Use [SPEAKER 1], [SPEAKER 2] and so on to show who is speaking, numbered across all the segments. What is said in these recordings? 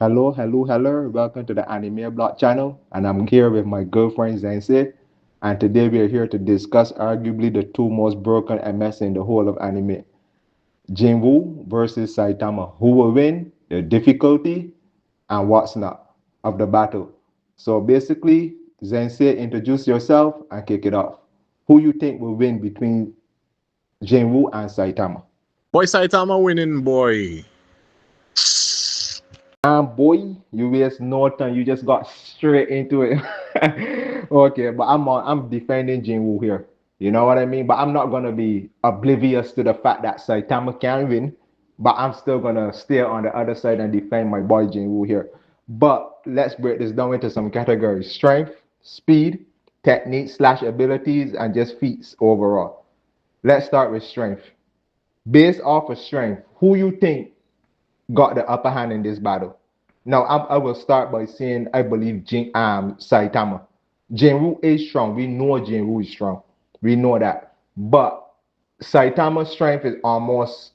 [SPEAKER 1] Hello, hello, hello. Welcome to the Anime Blog channel. And I'm here with my girlfriend Zensei. And today we are here to discuss arguably the two most broken MS in the whole of anime. Jinwoo versus Saitama. Who will win? The difficulty and what's not of the battle. So basically, Zensei, introduce yourself and kick it off. Who you think will win between Jinwoo and Saitama?
[SPEAKER 2] Boy, Saitama winning, boy.
[SPEAKER 1] Boy, you waste no time. You just got straight into it. Okay, but I'm defending Jinwoo here. You know what I mean? But I'm not gonna be oblivious to the fact that Saitama can win. But I'm still gonna stay on the other side and defend my boy Jinwoo here. But let's break this down into some categories: strength, speed, technique slash abilities, and just feats overall. Let's start with strength. Based off of strength, who you think got the upper hand in this battle? Now, I will start by saying I believe Saitama. Jinwoo is strong. We know Jinwoo is strong. We know that. But Saitama's strength is almost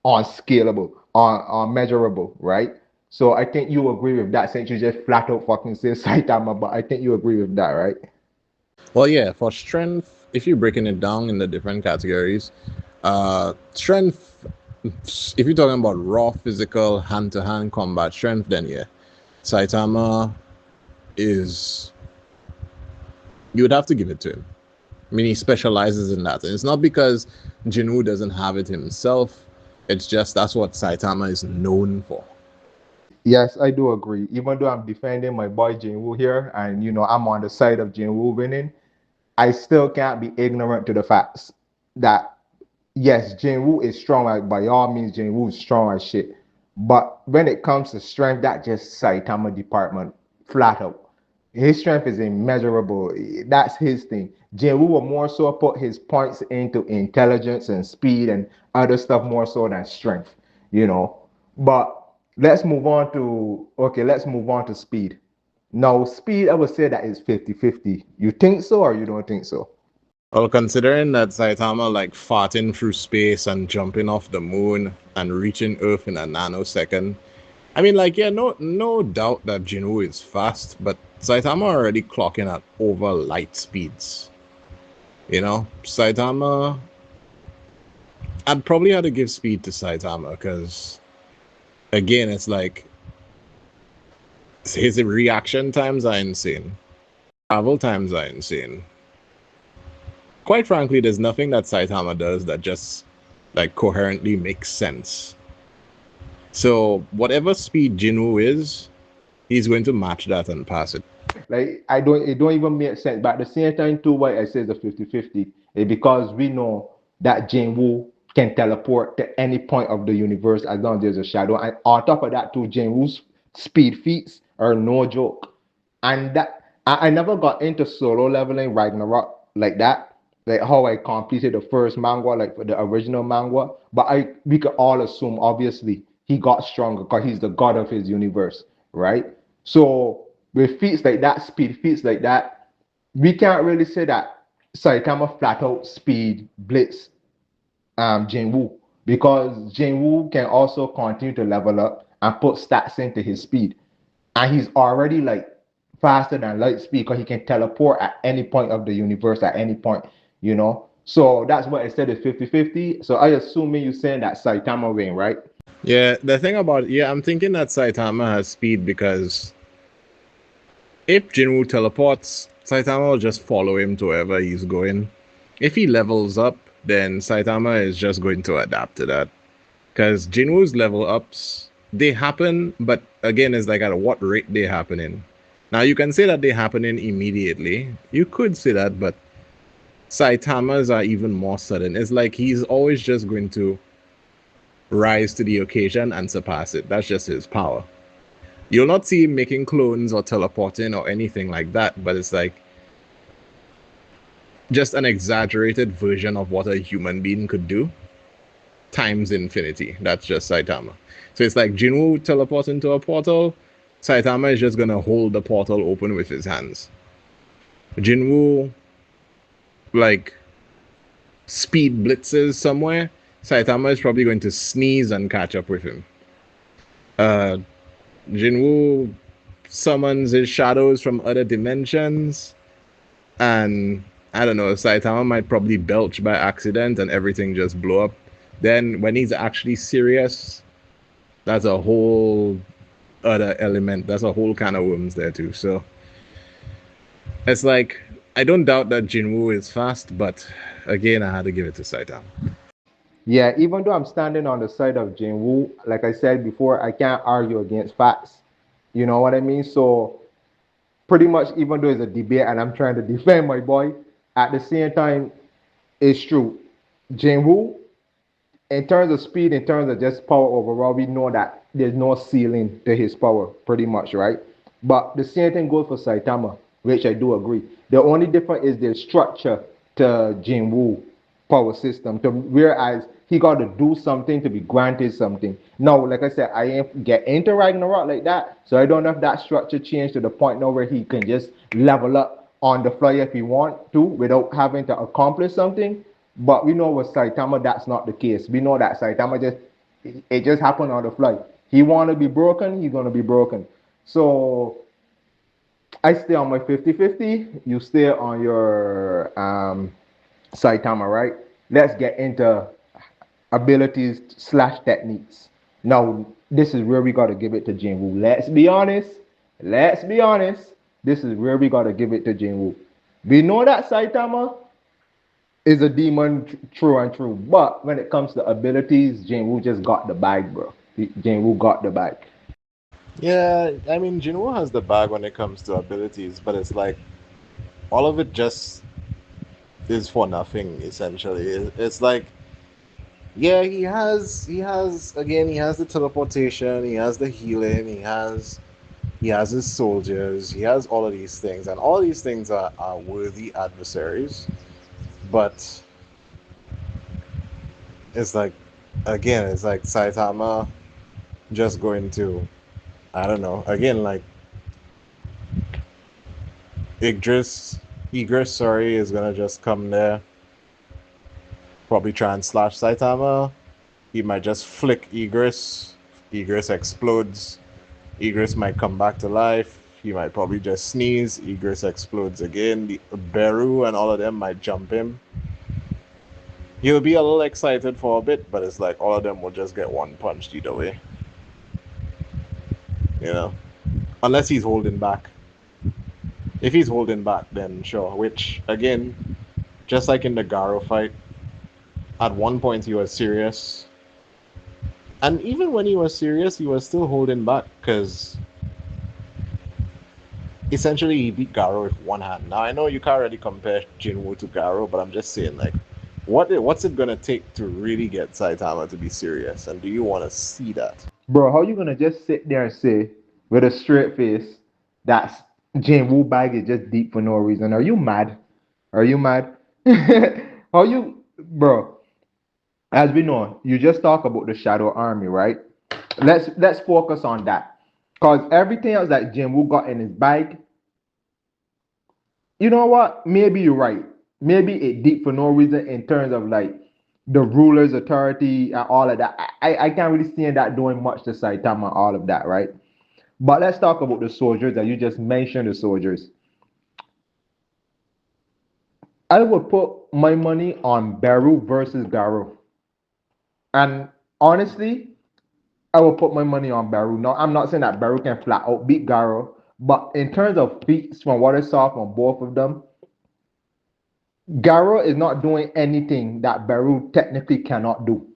[SPEAKER 1] unscalable, unmeasurable, right? So I think you agree with that since you just flat out fucking say Saitama, but I think you agree with that, right?
[SPEAKER 2] Well, yeah, for strength, if you're breaking it down in the different categories, strength, if you're talking about raw physical hand to hand combat strength, then yeah, Saitama is, you would have to give it to him. I mean, he specializes in that. And it's not because Jinwoo doesn't have it himself, it's just that's what Saitama is known for.
[SPEAKER 1] Yes, I do agree. Even though I'm defending my boy Jinwoo here, and I'm on the side of Jinwoo winning, I still can't be ignorant to the facts that yes, Jinwoo is strong. Like, by all means, Jinwoo is strong as shit. But when it comes to strength, that just Saitama department flat out. His strength is immeasurable. That's his thing. Jinwoo will more so put his points into intelligence and speed and other stuff more so than strength, you know. But let's move on to speed. Now, speed, I would say that is 50-50. You think so or you don't think so?
[SPEAKER 2] Well, considering that Saitama like farting through space and jumping off the moon and reaching Earth in a nanosecond, I mean, like, yeah, no doubt that Jinwoo is fast, but Saitama already clocking at over light speeds. You know, Saitama, I'd probably have to give speed to Saitama because, again, it's like his reaction times are insane, travel times are insane. Quite frankly, there's nothing that Saitama does that just like coherently makes sense. So whatever speed Jinwoo is, he's going to match that and pass it.
[SPEAKER 1] Like it don't even make sense. But at the same time, too, why I say it's a 50-50 is because we know that Jinwoo can teleport to any point of the universe as long as there's a shadow. And on top of that, too, Jinwoo's speed feats are no joke. And that I never got into solo leveling Ragnarok like that. Like how I completed the first manga, like for the original manga. But we could all assume obviously he got stronger because he's the god of his universe, right? So with feats like that, speed feats like that, we can't really say that Saitama flat out speed blitz Jinwoo because Jinwoo can also continue to level up and put stats into his speed. And he's already like faster than light speed because he can teleport at any point of the universe at any point, you know. So that's what I said is 50-50. So I assuming you saying that Saitama win, right?
[SPEAKER 2] Yeah, the thing about yeah, I'm thinking that Saitama has speed because if Jinwoo teleports, Saitama will just follow him to wherever he's going. If he levels up, then Saitama is just going to adapt to that. Because Jinwoo's level ups, they happen, but again, it's like at what rate they happening. Now you can say that they happening immediately. You could say that, but Saitama's are even more sudden. It's like he's always just going to rise to the occasion and surpass it. That's just his power. You'll not see him making clones or teleporting or anything like that, but it's like just an exaggerated version of what a human being could do times infinity. That's just Saitama. So it's like Jinwoo teleports into a portal. Saitama is just gonna hold the portal open with his hands. Jinwoo like speed blitzes somewhere. Saitama is probably going to sneeze and catch up with him. Uh, Jinwoo summons his shadows from other dimensions, and I don't know, Saitama might probably belch by accident and everything just blow up. Then when he's actually serious, that's a whole other element. That's a whole kind of worms there too. So it's like I don't doubt that Jinwoo is fast, but again, I had to give it to Saitama.
[SPEAKER 1] Yeah, even though I'm standing on the side of Jinwoo, like I said before, I can't argue against facts. You know what I mean? So pretty much, even though it's a debate and I'm trying to defend my boy, at the same time, it's true. Jinwoo, in terms of speed, in terms of just power overall, we know that there's no ceiling to his power, pretty much, right? But the same thing goes for Saitama, which I do agree. The only difference is the structure to Jinwoo power system, to whereas he got to do something to be granted something. Now, like I said, I ain't get into Ragnarok like that, so I don't know if that structure changed to the point now where he can just level up on the fly if he want to without having to accomplish something. But we know with Saitama that's not the case. We know that Saitama just it just happened on the fly. He want to be broken, he's gonna be broken. So I stay on my 50-50. You stay on your Saitama, right? Let's get into abilities slash techniques. Now, this is where we gotta give it to Jinwoo. Let's be honest. Let's be honest. This is where we gotta give it to Jinwoo. We know that Saitama is a demon true and true. But when it comes to abilities, Jinwoo just got the bag, bro. Jinwoo got the bag.
[SPEAKER 2] Yeah, I mean, Jinwoo has the bag when it comes to abilities, but it's like all of it just is for nothing essentially. It's like yeah, he has the teleportation, he has the healing, he has his soldiers, he has all of these things, and all these things are worthy adversaries. But it's like again, it's like Saitama just going to I don't know, again like Igris, sorry, is gonna just come there, probably try and slash Saitama. He might just flick Igris. Igris explodes. Igris might come back to life. He might probably just sneeze. Igris explodes again. The Beru and all of them might jump him. He'll be a little excited for a bit, but it's like all of them will just get one punched either way. You know? Unless he's holding back. If he's holding back, then sure. Which, again, just like in the Garo fight, at one point he was serious. And even when he was serious, he was still holding back because essentially he beat Garo with one hand. Now I know you can't really compare Jinwoo to Garo, but I'm just saying like what's it gonna take to really get Saitama to be serious? And do you wanna see that?
[SPEAKER 1] Bro, how you gonna just sit there and say with a straight face that Jinwoo bag is just deep for no reason? Are you mad? Are you mad? How you, bro? As we know, you just talk about the Shadow Army, right? Let's focus on that, cause everything else that Jinwoo got in his bag, you know what? Maybe you're right. Maybe it deep for no reason in terms of like the ruler's authority and all of that. I can't really see that doing much to Saitama, all of that, right? But let's talk about the soldiers that you just mentioned. The soldiers, I would put my money on Beru versus Garo, and honestly, I will put my money on Beru. No, I'm not saying that Beru can flat out beat Garo, but in terms of feats from what I saw from both of them, Garo is not doing anything that Beru technically cannot do.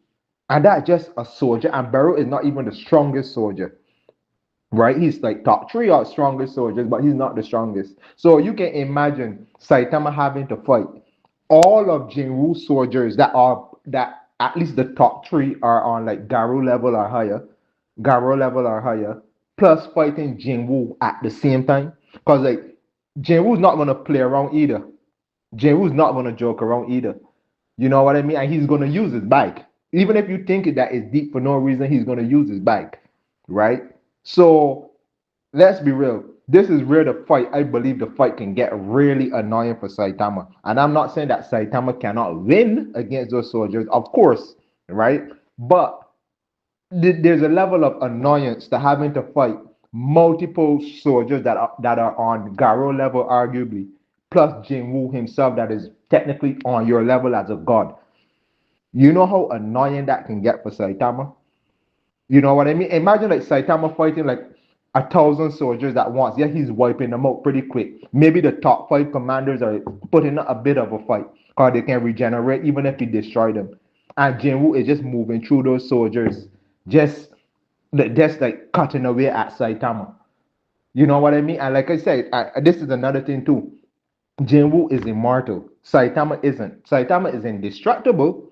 [SPEAKER 1] And that's just a soldier. And Beru is not even the strongest soldier, right? He's like top three or strongest soldiers, but he's not the strongest. So you can imagine Saitama having to fight all of Jinwoo soldiers that at least the top three are on like Garo level or higher, plus fighting Jinwoo at the same time. Because like Jinwoo's not gonna play around either. Jinwoo's not gonna joke around either. You know what I mean? And he's gonna use his bike. Even if you think that it's deep for no reason, he's gonna use his bike, right? So let's be real. This is where the fight, I believe the fight can get really annoying for Saitama. And I'm not saying that Saitama cannot win against those soldiers, of course, right? But there's a level of annoyance to having to fight multiple soldiers that are on Garo level, arguably, plus Jinwoo himself that is technically on your level as a god. You know how annoying that can get for Saitama? You know what I mean? Imagine like Saitama fighting like 1,000 soldiers at once. Yeah, he's wiping them out pretty quick. Maybe the top five commanders are putting up a bit of a fight because they can regenerate even if he destroy them. And Jinwoo is just moving through those soldiers, just just like cutting away at Saitama. You know what I mean? And like I said, this is another thing too. Jinwoo is immortal. Saitama isn't. Saitama is indestructible,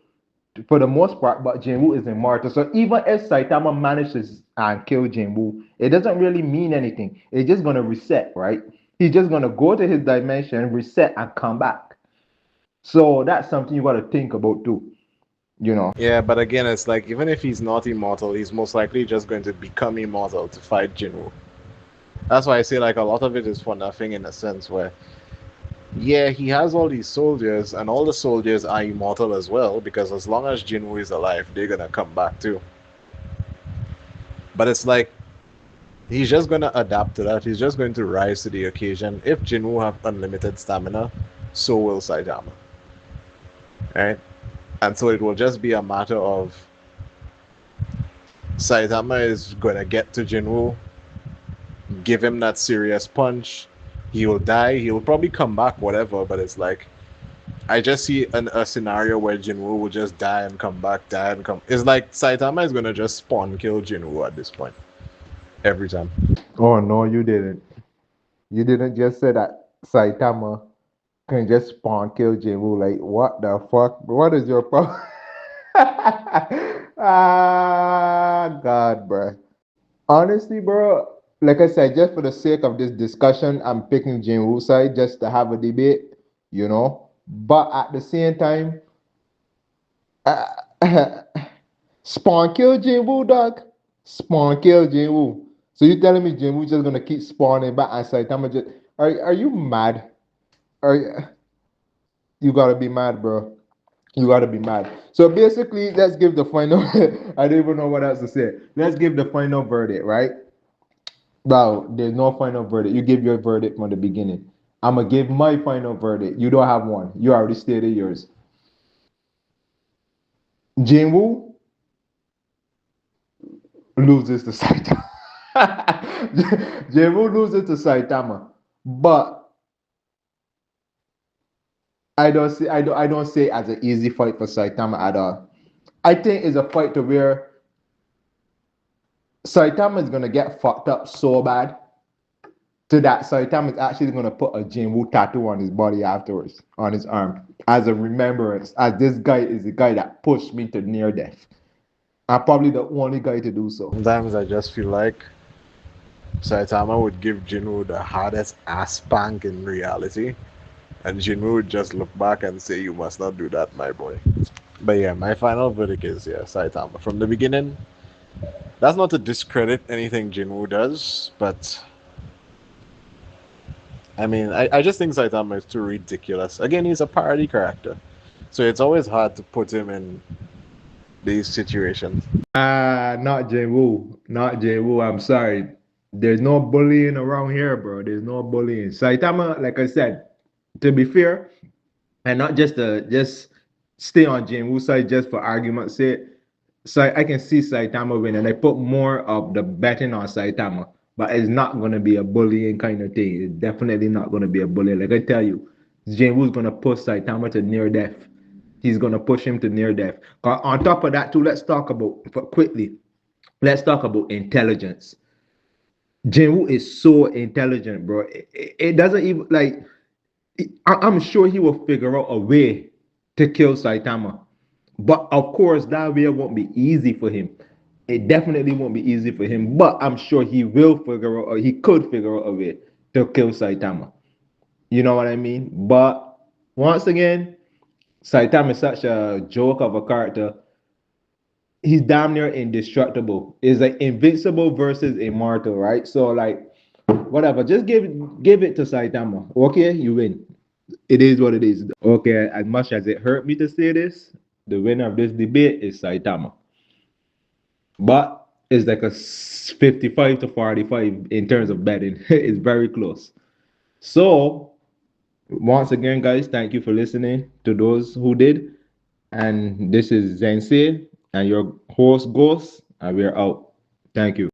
[SPEAKER 1] for the most part, but Jinwoo is immortal. So even if Saitama manages and kill Jinwoo, it doesn't really mean anything. It's just gonna reset, right? He's just gonna go to his dimension, reset, and come back. So that's something you gotta think about too. You know.
[SPEAKER 2] Yeah, but again, it's like even if he's not immortal, he's most likely just going to become immortal to fight Jinwoo. That's why I say like a lot of it is for nothing in a sense where yeah, he has all these soldiers and all the soldiers are immortal as well because as long as Jinwoo is alive, they're gonna come back too. But it's like he's just gonna adapt to that. He's just going to rise to the occasion. If Jinwoo have unlimited stamina, so will Saitama. Right? And so it will just be a matter of Saitama is gonna get to Jinwoo, give him that serious punch. He'll die. He'll probably come back, whatever. But it's like I just see a scenario where Jinwoo will just die and come back, die and come. It's like Saitama is gonna just spawn kill Jinwoo at this point every time.
[SPEAKER 1] Oh no, you didn't. You didn't just say that Saitama can just spawn kill Jinwoo. Like what the fuck? What is your problem? Ah, God, bro. Honestly, bro, like I said, just for the sake of this discussion, I'm picking Jinwoo side just to have a debate, you know. But at the same time, uh, spawn kill Jinwoo, dog. Spawn kill Jinwoo. So you telling me Jinwoo just gonna keep spawning back and Saitama just are you mad? Are you gotta be mad, bro? You gotta be mad. So basically, let's give the final. I don't even know what else to say. Let's give the final verdict, right? Bro, there's no final verdict. You give your verdict from the beginning. I'm gonna give my final verdict. You don't have one. You already stated yours. Jinwoo loses to Saitama. Jinwoo loses to Saitama, but I don't say it as an easy fight for Saitama at all. I think it's a fight to where Saitama is gonna get fucked up so bad to that Saitama is actually gonna put a Jinwoo tattoo on his body afterwards, on his arm, as a remembrance. As this guy is the guy that pushed me to near death. I'm probably the only guy to do so.
[SPEAKER 2] Sometimes I just feel like Saitama would give Jinwoo the hardest ass spank in reality, and Jinwoo would just look back and say, "You must not do that, my boy." But yeah, my final verdict is yeah, Saitama. From the beginning, that's not to discredit anything Jinwoo does, but I mean, I just think Saitama is too ridiculous. Again, he's a parody character, so it's always hard to put him in these situations.
[SPEAKER 1] Not Jinwoo. Not Jinwoo. I'm sorry. There's no bullying around here, bro. There's no bullying. Saitama, like I said, to be fair, and not just to just stay on Jinwoo side just for argument's sake. So I can see Saitama win, and I put more of the betting on Saitama. But it's not gonna be a bullying kind of thing. It's definitely not gonna be a bullying. Like I tell you, Jinwoo's gonna push Saitama to near death. He's gonna push him to near death. On top of that, too, let's talk about quickly. Let's talk about intelligence. Jinwoo is so intelligent, bro. It doesn't even like. I'm sure he will figure out a way to kill Saitama. But of course, that way won't be easy for him. It definitely won't be easy for him. But I'm sure he will figure out, or he could figure out a way to kill Saitama. You know what I mean? But once again, Saitama is such a joke of a character. He's damn near indestructible. It's like invincible versus immortal, right? So like, whatever. Just give it to Saitama. Okay, you win. It is what it is. Okay, as much as it hurt me to say this, the winner of this debate is Saitama. But is like a 55 to 45 in terms of betting. It's very close. So once again, guys, thank you for listening to those who did. And this is Zensei and your host Ghost, and we're out. Thank you.